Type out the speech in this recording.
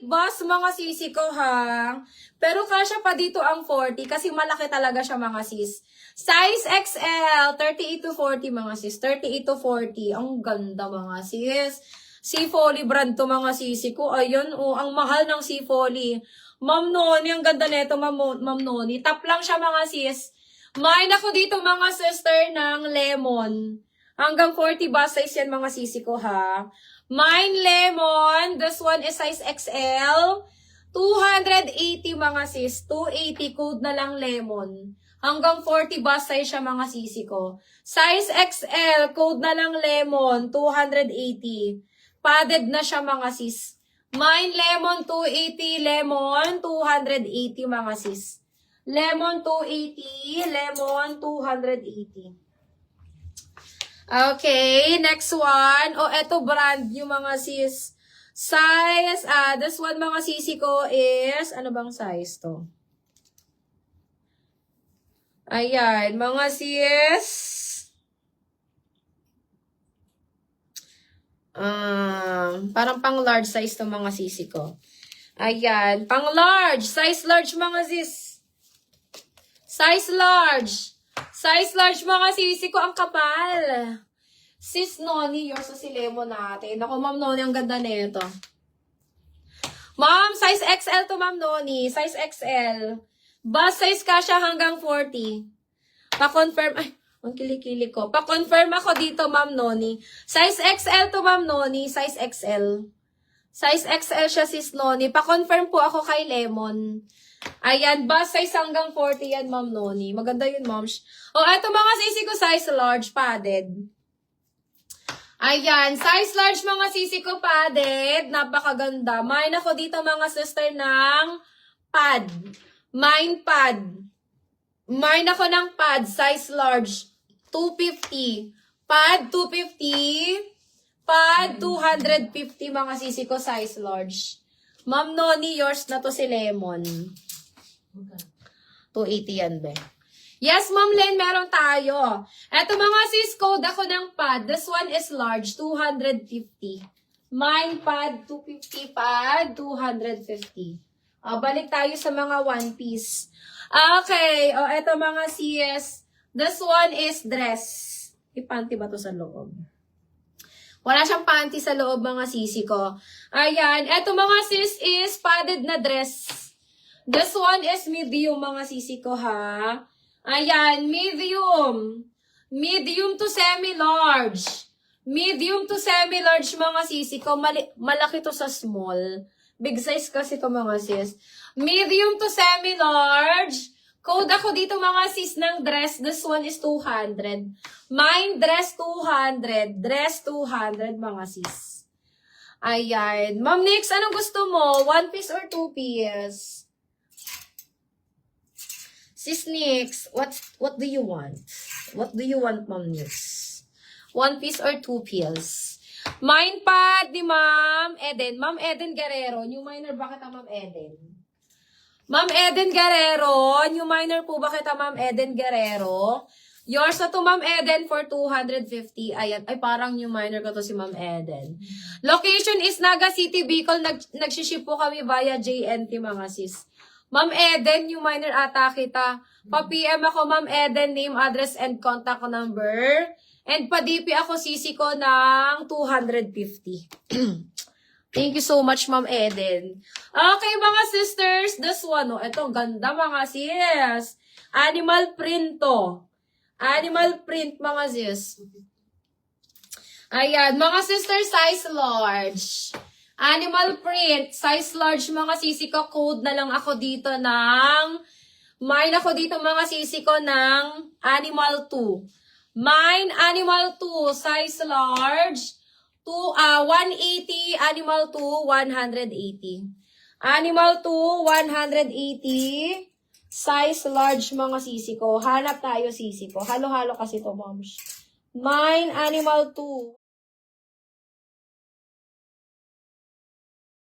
boss mga sisi ko ha. Pero kasya pa dito ang 40 kasi malaki talaga siya mga sis. Size XL, 38 to 40 mga sis. 38 to 40. Ang ganda mga sis. C-Folly brand to mga sisi ko. Ayun, oh, ang mahal ng C-Folly. Ma'am Noni, ang ganda nito, Ma'am Noni. Top lang siya mga sis. Main ako dito mga sister ng lemon. Hanggang 40 bus size yan mga sisi ko ha. Mine lemon. This one is size XL. 280 mga sis. 280 code na lang lemon. Hanggang 40 bus size siya mga sisi ko. Size XL. Code na lang lemon. 280. Padded na siya mga sis. Mine lemon 280. Lemon 280 mga sis. Lemon 280. Lemon 280. Okay, next one. Oh, eto brand new mga sis. Size, this one mga sisi ko is, ano bang size to? Ayan, mga sis. Parang pang large size to mga sisi ko. Ayan, pang large. Size large mga sis. Size large. Size large mga sisi ko, ang kapal. Sis Noni, yours sa si Lemon natin. Ako, Ma'am Noni, ang ganda nito. Ma'am, size XL to Ma'am Noni. Size XL. Bus size ka siya hanggang 40. Pa-confirm, ay, ang kilikili ko. Pa-confirm ako dito, Ma'am Noni. Size XL to Ma'am Noni. Size XL. Size XL siya, sis Noni. Pa-confirm po ako kay Lemon. Ayan, bus size hanggang 40 yan, Ma'am Noni. Maganda yun, Ma'am. O, eto mga sisi ko, size large, padded. Ayan, size large mga sisi ko, padded. Napakaganda. Mine ako dito, mga sister, ng pad. Mine pad. Mine ako ng pad, size large. 250. Pad, 250. Pad, 250 mga sisi ko, size large. Ma'am Noni, yours na to si Lemon. 280 yan, be. Yes, Ma'am Len, meron tayo. Eto mga sis, code ako ng pad. This one is large, 250. Mine pad, 250 pad, 250. Balik tayo sa mga one piece. Okay, eto mga sis. This one is dress. Ipanty ba to sa loob? Wala siyang panty sa loob mga sisi ko. Ayan, eto mga sis is padded na dress. This one is medium mga sisi ko ha. Ayan, medium. Medium to semi-large. Medium to semi-large mga sisi ko. Malaki to sa small. Big size kasi to mga sis. Medium to semi-large. Code ako dito mga sis ng dress. This one is 200. Mine dress 200. Dress 200 mga sis. Ayan. Ma'am Nix, anong gusto mo? One piece or two piece? Sis Nix, what do you want? What do you want, Ma'am Nix? One piece or two piece? Mine pad ni Ma'am Eden. Ma'am Eden Guerrero. New minor ba kita, Ma'am Eden? Ma'am Eden Guerrero. New minor po ba kita, Ma'am Eden Guerrero? Yours na to, Ma'am Eden, for 250. Ayan. Ay, parang new minor ko to si Ma'am Eden. Location is Naga City, Bicol. Nagsiship po kami via JNT, mga sis. Ma'am Eden, new minor ata kita. Pa-PM ako, Ma'am Eden, name, address, and contact number. And pa-DP ako, sisi ko ng 250. Thank you so much, Ma'am Eden. Okay, mga sisters, this one, ito, ganda mga sis. Animal print to. Animal print, mga sis. Ayan, mga sisters, size large. Animal print, size large mga sisi ko, code na lang ako dito ng, mine ako dito mga sisi ko ng animal 2. Mine animal 2, size large, 180, animal 2, 180. Animal 2, 180, size large mga sisi ko. Hanap tayo sisi ko. Halo-halo kasi to, moms. Mine animal 2.